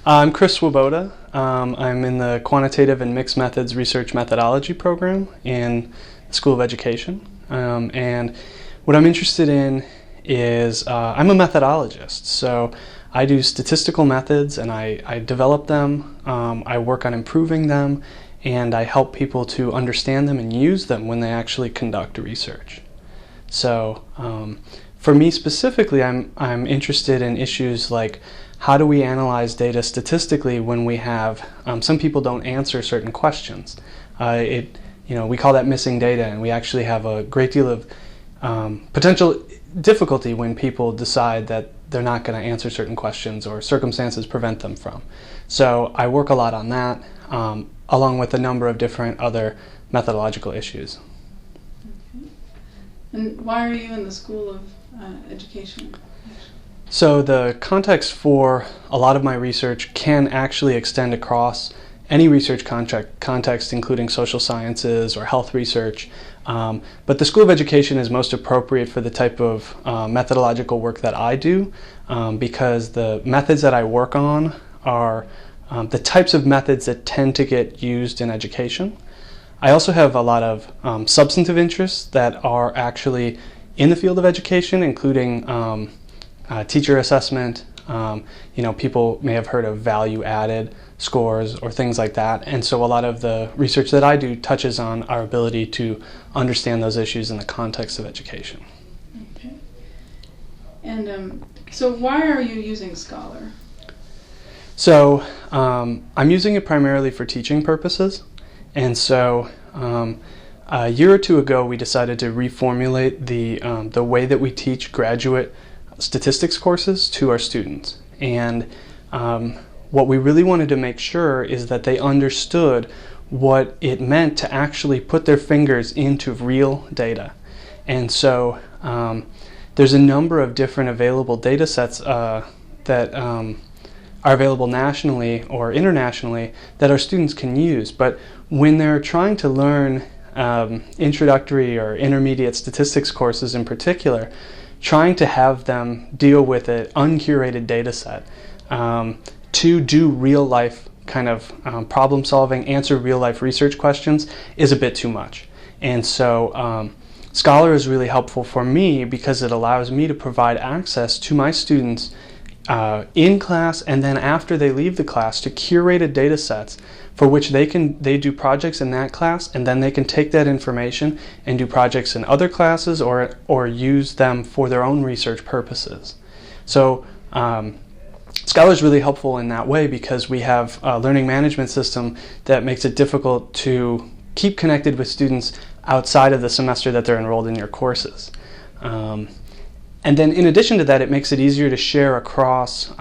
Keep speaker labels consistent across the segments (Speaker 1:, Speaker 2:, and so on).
Speaker 1: I'm Chris Swoboda. I'm in the Quantitative and Mixed Methods Research Methodology program in the School of Education. And what I'm interested in is I'm a methodologist. So I do statistical methods and I develop them, I work on improving them, and I help people to understand them and use them when they actually conduct research. So for me specifically, I'm interested in issues like how do we analyze data statistically when we have some people don't answer certain questions. We call that missing data, and we actually have a great deal of potential difficulty when people decide that they're not going to answer certain questions or circumstances prevent them from. So I work a lot on that, along with a number of different other methodological issues.
Speaker 2: Okay. And why are you in the School of Education?
Speaker 1: So the context for a lot of my research can actually extend across any research context, including social sciences or health research. But the School of Education is most appropriate for the type of methodological work that I do, because the methods that I work on are the types of methods that tend to get used in education. I also have a lot of substantive interests that are actually in the field of education, including teacher assessment. People may have heard of value-added scores or things like that, and so a lot of the research that I do touches on our ability to understand those issues in the context of education.
Speaker 2: Okay. And so why are you using Scholar?
Speaker 1: So I'm using it primarily for teaching purposes, and so a year or two ago we decided to reformulate the way that we teach graduate statistics courses to our students. And what we really wanted to make sure is that they understood what it meant to actually put their fingers into real data. And so there's a number of different available data sets that are available nationally or internationally that our students can use. But when they're trying to learn introductory or intermediate statistics courses in particular, trying to have them deal with an uncurated data set to do real life kind of problem solving, answer real life research questions is a bit too much. And so Scholar is really helpful for me because it allows me to provide access to my students in class and then after they leave the class to curated data sets for which they do projects in that class, and then they can take that information and do projects in other classes or use them for their own research purposes. So Scholar is really helpful in that way because we have a learning management system that makes it difficult to keep connected with students outside of the semester that they're enrolled in your courses. And then in addition to that, it makes it easier to share across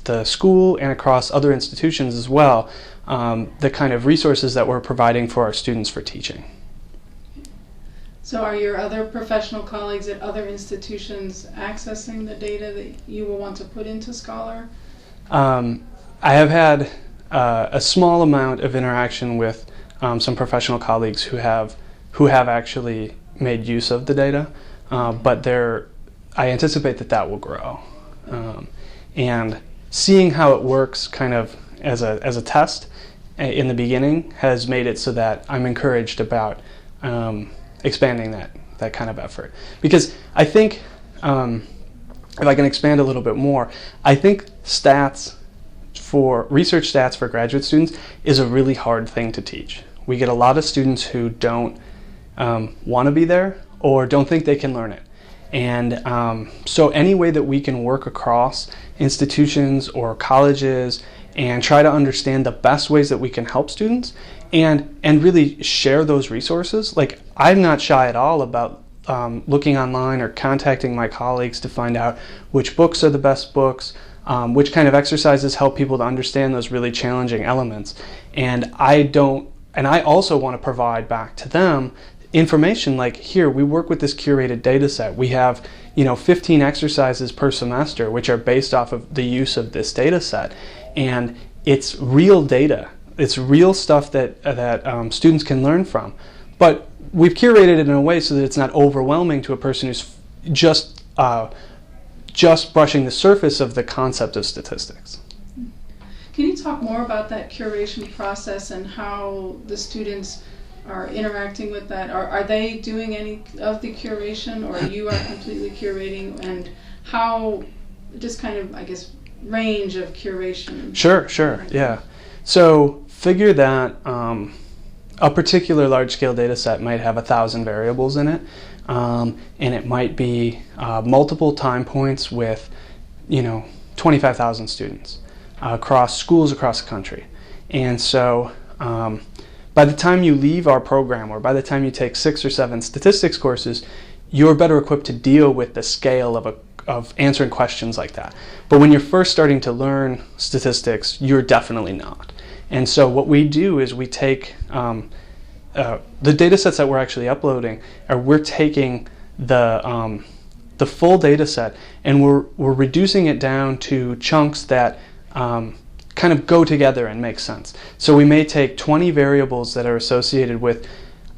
Speaker 1: the school and across other institutions as well, the kind of resources that we're providing for our students for teaching.
Speaker 2: So are your other professional colleagues at other institutions accessing the data that you will want to put into Scholar?
Speaker 1: I have had a small amount of interaction with some professional colleagues who have actually made use of the data, but I anticipate that will grow. And seeing how it works kind of as a test in the beginning has made it so that I'm encouraged about expanding that kind of effort. Because I think, if I can expand a little bit more, I think research stats for graduate students is a really hard thing to teach. We get a lot of students who don't want to be there or don't think they can learn it. And so any way that we can work across institutions or colleges and try to understand the best ways that we can help students and really share those resources. Like, I'm not shy at all about looking online or contacting my colleagues to find out which books are the best books, which kind of exercises help people to understand those really challenging elements. And I also want to provide back to them information like, here, we work with this curated data set. We have 15 exercises per semester which are based off of the use of this data set, and it's real data. It's real stuff that students can learn from, but we've curated it in a way so that it's not overwhelming to a person who's just brushing the surface of the concept of statistics.
Speaker 2: talk more about that curation process and how the students are interacting with that? Are they doing any of the curation, or you are completely curating, and how, just kind of, I guess, range of curation?
Speaker 1: Sure, yeah. So figure that a particular large-scale data set might have 1,000 variables in it, and it might be multiple time points with, 25,000 students across schools across the country. And so by the time you leave our program, or by the time you take 6 or 7 statistics courses, you're better equipped to deal with the scale of answering questions like that. But when you're first starting to learn statistics, you're definitely not. And so what we do is we take the data sets that we're actually uploading, or we're taking the full data set, and we're reducing it down to chunks that kind of go together and make sense. So we may take 20 variables that are associated with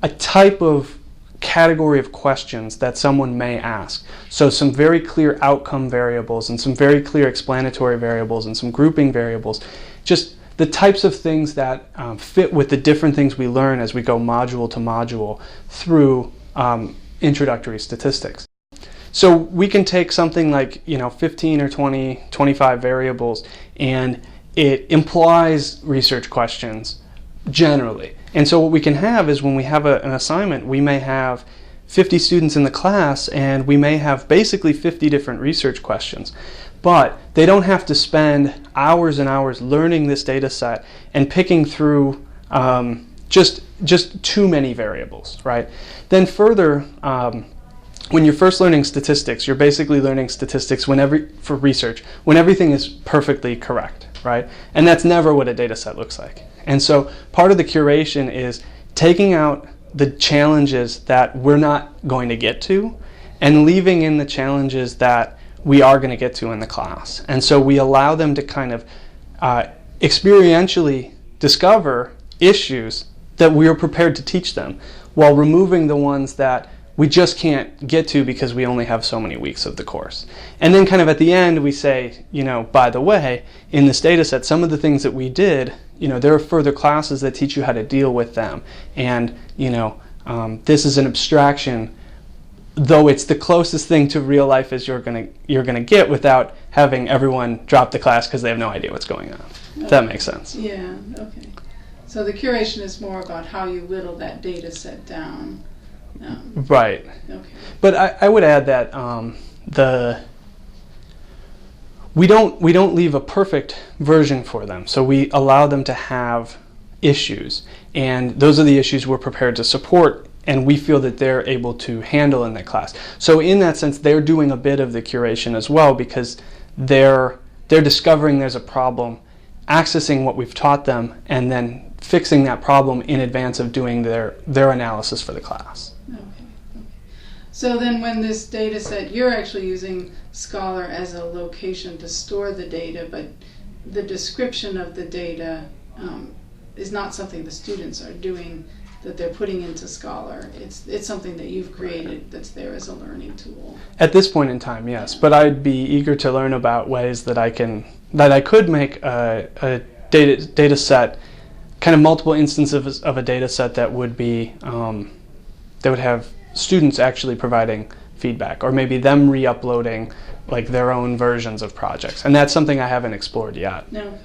Speaker 1: a type of category of questions that someone may ask. So some very clear outcome variables, and some very clear explanatory variables, and some grouping variables. Just the types of things that fit with the different things we learn as we go module to module through introductory statistics. So we can take something like 15 or 20, 25 variables, and it implies research questions generally. And so what we can have is, when we have an assignment, we may have 50 students in the class, and we may have basically 50 different research questions. But they don't have to spend hours and hours learning this data set and picking through just too many variables, right? Then further, when you're first learning statistics, you're basically learning statistics for research when everything is perfectly correct, right? And that's never what a data set looks like. And so part of the curation is taking out the challenges that we're not going to get to, and leaving in the challenges that we are going to get to in the class. And so we allow them to kind of experientially discover issues that we are prepared to teach them, while removing the ones that we just can't get to because we only have so many weeks of the course. And then kind of at the end we say, by the way, in this data set, some of the things that we did, there are further classes that teach you how to deal with them. And this is an abstraction, though it's the closest thing to real life as you're gonna get, without having everyone drop the class because they have no idea what's going on. Okay. If that makes sense.
Speaker 2: Yeah, okay. So the curation is more about how you whittle that data set down.
Speaker 1: Right.
Speaker 2: Okay.
Speaker 1: But I would add that we don't leave a perfect version for them. So we allow them to have issues, and those are the issues we're prepared to support, and we feel that they're able to handle in that class. So in that sense, they're doing a bit of the curation as well, because they're discovering there's a problem, accessing what we've taught them, and then fixing that problem in advance of doing their analysis for the class.
Speaker 2: Okay. So then when this data set, you're actually using Scholar as a location to store the data, but the description of the data is not something the students are doing, that they're putting into Scholar. It's something that you've created that's there as a learning tool. At this point in time, yes. Yeah. But I'd be eager to learn about ways that I could make a data set, kind of multiple instances of a data set that would be that would have students actually providing feedback, or maybe them re-uploading like their own versions of projects. And that's something I haven't explored yet. Okay.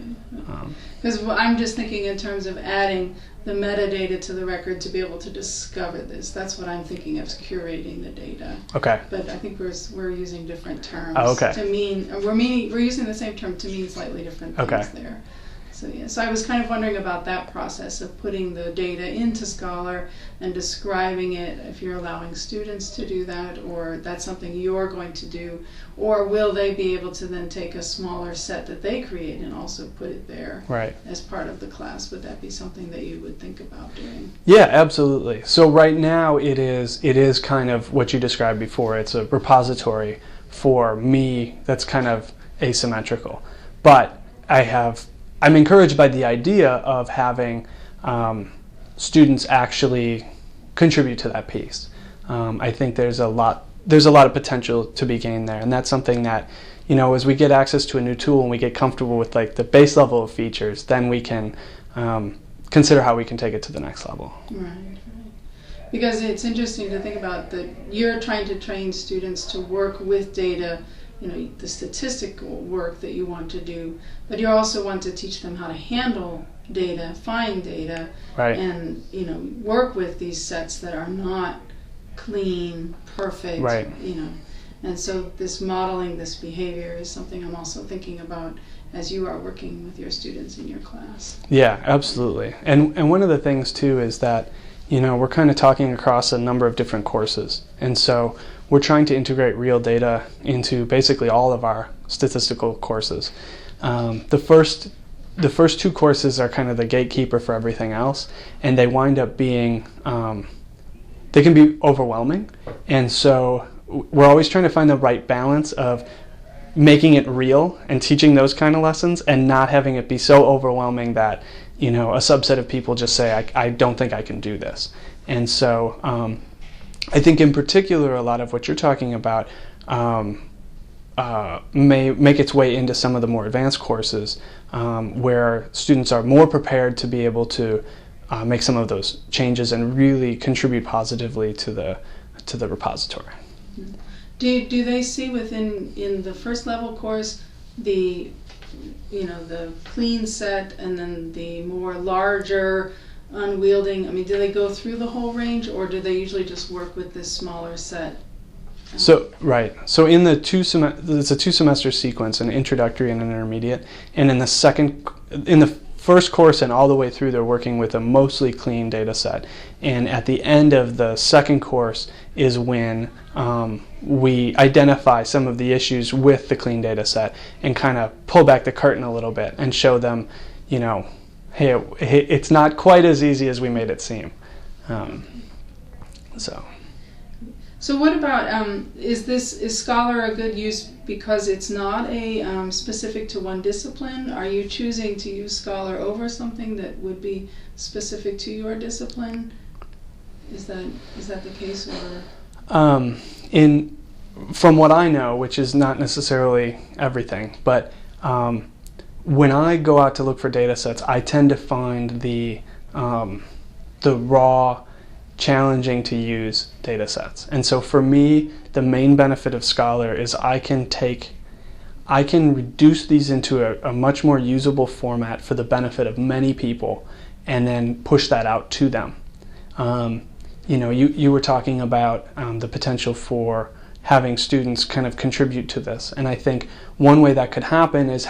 Speaker 2: Because I'm just thinking in terms of adding the metadata to the record to be able to discover this. That's what I'm thinking of, curating the data. Okay. But I think we're using different terms. Oh, okay. To mean we're using the same term to mean slightly different things there. So yeah, so I was kind of wondering about that process of putting the data into Scholar and describing it, if you're allowing students to do that, or that's something you're going to do, or will they be able to then take a smaller set that they create and also put it there as part of the class? Would that be something that you would think about doing? Yeah, absolutely. So right now it is kind of what you described before. It's a repository for me that's kind of asymmetrical, but I'm encouraged by the idea of having students actually contribute to that piece. I think there's a lot of potential to be gained there, and that's something that
Speaker 1: as we get access to a new tool and we get comfortable with like the base level of features, then we can consider how we can take it to the next level.
Speaker 2: Right. Because it's interesting to think about that you're trying to train students to work with data, the statistical work that you want to do, but you also want to teach them how to handle data, find data,
Speaker 1: right,
Speaker 2: and work with these sets that are not clean, perfect,
Speaker 1: right.
Speaker 2: And so this modeling this behavior is something I'm also thinking about as you are working with your students in your class.
Speaker 1: Yeah, absolutely. And one of the things too is that we're kind of talking across a number of different courses, and so we're trying to integrate real data into basically all of our statistical courses. The first two courses are kind of the gatekeeper for everything else, and they wind up being they can be overwhelming, and so we're always trying to find the right balance of making it real and teaching those kind of lessons and not having it be so overwhelming that a subset of people just say, I don't think I can do this. And so I think in particular a lot of what you're talking about may make its way into some of the more advanced courses where students are more prepared to be able to make some of those changes and really contribute positively to the repository.
Speaker 2: Do they see in the first level course the clean set and then the more larger unwielding? Do they go through the whole range, or do they usually just work with this smaller set? So
Speaker 1: in the it's a 2-semester sequence, an introductory and an intermediate, and in the first course and all the way through they're working with a mostly clean data set, and at the end of the second course is when we identify some of the issues with the clean data set and kind of pull back the curtain a little bit and show them, hey, it's not quite as easy as we made it seem.
Speaker 2: So what about, is Scholar a good use because it's not a specific to one discipline? Are you choosing to use Scholar over something that would be specific to your discipline? Is that the case, or?
Speaker 1: From what I know, which is not necessarily everything, but when I go out to look for data sets, I tend to find the raw, challenging to use data sets. And so for me, the main benefit of Scholar is I can reduce these into a much more usable format for the benefit of many people and then push that out to them. You were talking about the potential for having students kind of contribute to this, and I think one way that could happen is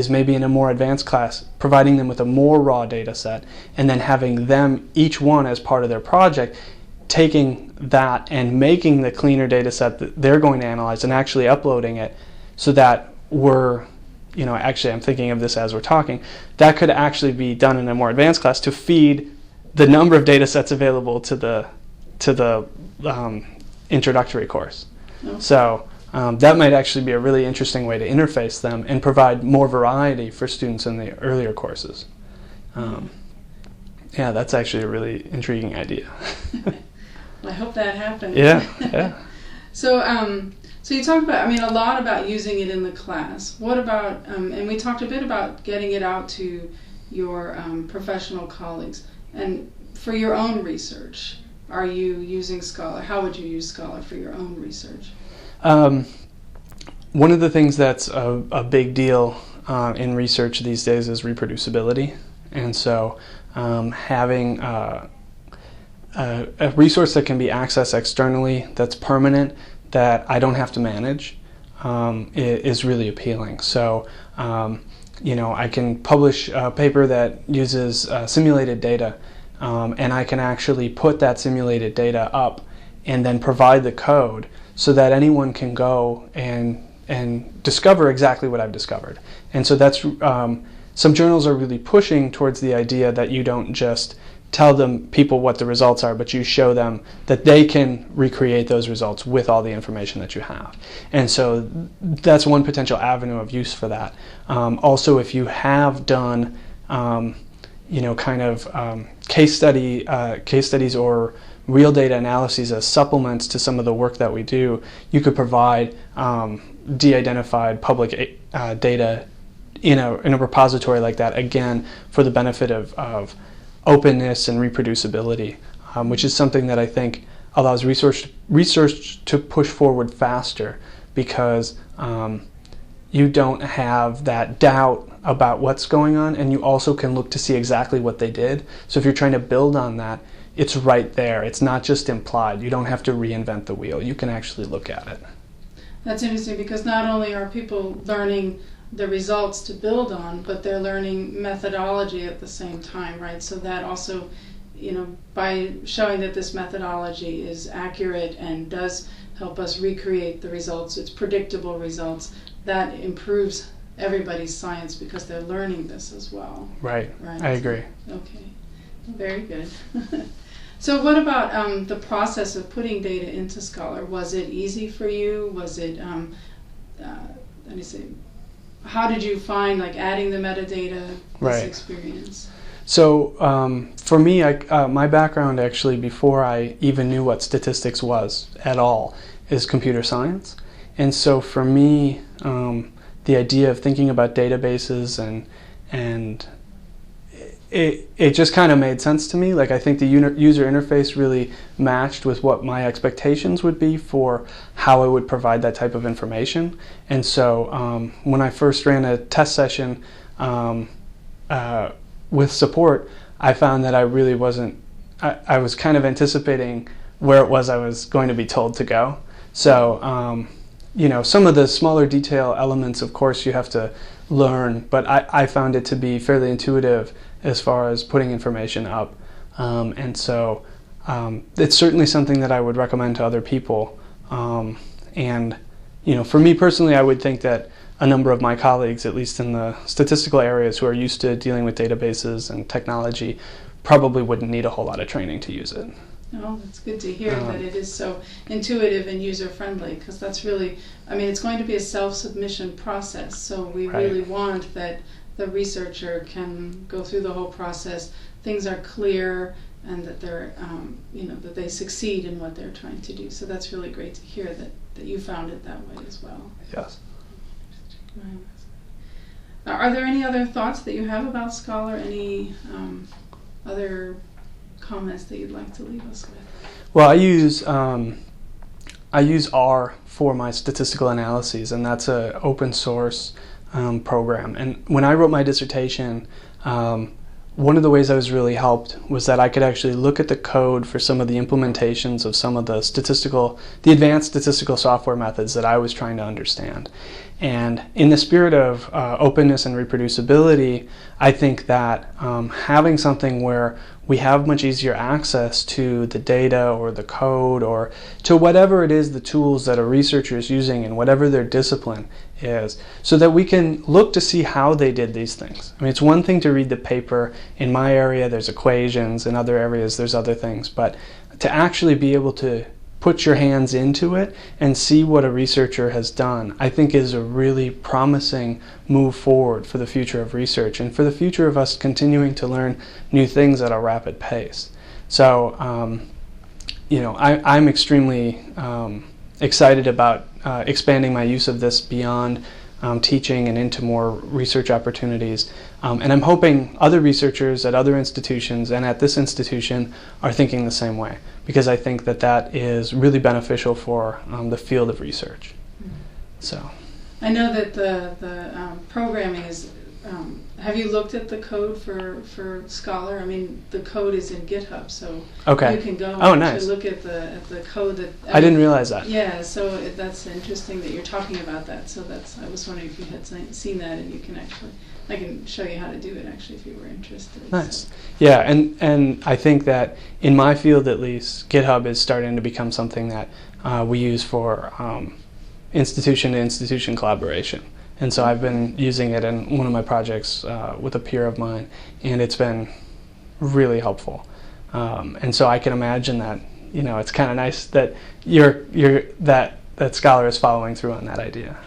Speaker 1: maybe in a more advanced class, providing them with a more raw data set, and then having them, each one as part of their project, taking that and making the cleaner data set that they're going to analyze and actually uploading it so that actually I'm thinking of this as we're talking, that could actually be done in a more advanced class to feed the number of data sets available to the introductory course. Okay. So that might actually be a really interesting way to interface them and provide more variety for students in the earlier courses. Yeah, that's actually a really intriguing idea.
Speaker 2: Well, I hope that happens.
Speaker 1: Yeah.
Speaker 2: So you talked about, a lot about using it in the class. What about, and we talked a bit about getting it out to your professional colleagues. And for your own research, are you using Scholar? How would you use Scholar for your own research?
Speaker 1: One of the things that's a big deal in research these days is reproducibility. And so having a resource that can be accessed externally, that's permanent, that I don't have to manage, is really appealing. So I can publish a paper that uses simulated data, and I can actually put that simulated data up and then provide the code so that anyone can go and discover exactly what I've discovered. And so that's some journals are really pushing towards the idea that you don't just tell people what the results are, but you show them that they can recreate those results with all the information that you have. And so that's one potential avenue of use for that. Also, if you have done case studies or real data analyses as supplements to some of the work that we do, you could provide de-identified public data in a repository like that, again, for the benefit of openness and reproducibility, which is something that I think allows research to push forward faster, because you don't have that doubt about what's going on, and you also can look to see exactly what they did. So if you're trying to build on that, it's right there. It's not just implied. You don't have to reinvent the wheel. You can actually look at it.
Speaker 2: That's interesting, because not only are people learning the results to build on, but they're learning methodology at the same time, right? So that also, by showing that this methodology is accurate and does help us recreate the results, it's predictable results, that improves everybody's science because they're learning this as well.
Speaker 1: Right. I agree.
Speaker 2: Okay, very good. So what about the process of putting data into Scholar? Was it easy for you? Was it, how did you find adding the metadata, this experience?
Speaker 1: So for me, my background actually, before I even knew what statistics was at all, is computer science. And so for me, the idea of thinking about databases and it just kind of made sense to me. I think the user interface really matched with what my expectations would be for how I would provide that type of information. And so when I first ran a test session with support, I found that I really wasn't, I was kind of anticipating where it was I was going to be told to go. So, some of the smaller detail elements, of course, you have to learn, but I found it to be fairly intuitive as far as putting information up. And so it's certainly something that I would recommend to other people. And, for me personally, I would think that a number of my colleagues, at least in the statistical areas who are used to dealing with databases and technology, probably wouldn't need a whole lot of training to use it.
Speaker 2: Oh, that's good to hear that it is so intuitive and user-friendly, because that's really, it's going to be a self-submission process, so we really want that the researcher can go through the whole process, things are clear, and that they're, that they succeed in what they're trying to do. So that's really great to hear that you found it that way as well.
Speaker 1: Yes.
Speaker 2: Are there any other thoughts that you have about Scholar? Any other comments that you'd like to leave us with?
Speaker 1: Well, I use R for my statistical analyses, and that's an open source program. And when I wrote my dissertation, one of the ways I was really helped was that I could actually look at the code for some of the implementations of some of the advanced statistical software methods that I was trying to understand. And in the spirit of openness and reproducibility, I think that having something where we have much easier access to the data or the code or to whatever it is, the tools that a researcher is using in whatever their discipline is, so that we can look to see how they did these things. It's one thing to read the paper. In my area, there's equations. In other areas, there's other things. But to actually be able to put your hands into it and see what a researcher has done, I think is a really promising move forward for the future of research and for the future of us continuing to learn new things at a rapid pace. So, I'm extremely excited about expanding my use of this beyond teaching and into more research opportunities. And I'm hoping other researchers at other institutions and at this institution are thinking the same way, because I think that is really beneficial for the field of research. So, I
Speaker 2: know that the programming is, have you looked at the code for Scholar? The code is in GitHub, so you can go and look at the code. I
Speaker 1: didn't realize that.
Speaker 2: Yeah, so that's interesting that you're talking about that. So I was wondering if you had seen that, and I can show you how to do it actually if you were interested.
Speaker 1: Nice. So. Yeah, and I think that in my field at least, GitHub is starting to become something that we use for institution-to-institution collaboration. And so I've been using it in one of my projects with a peer of mine, and it's been really helpful. And so I can imagine that, it's kind of nice that that Scholar is following through on that idea.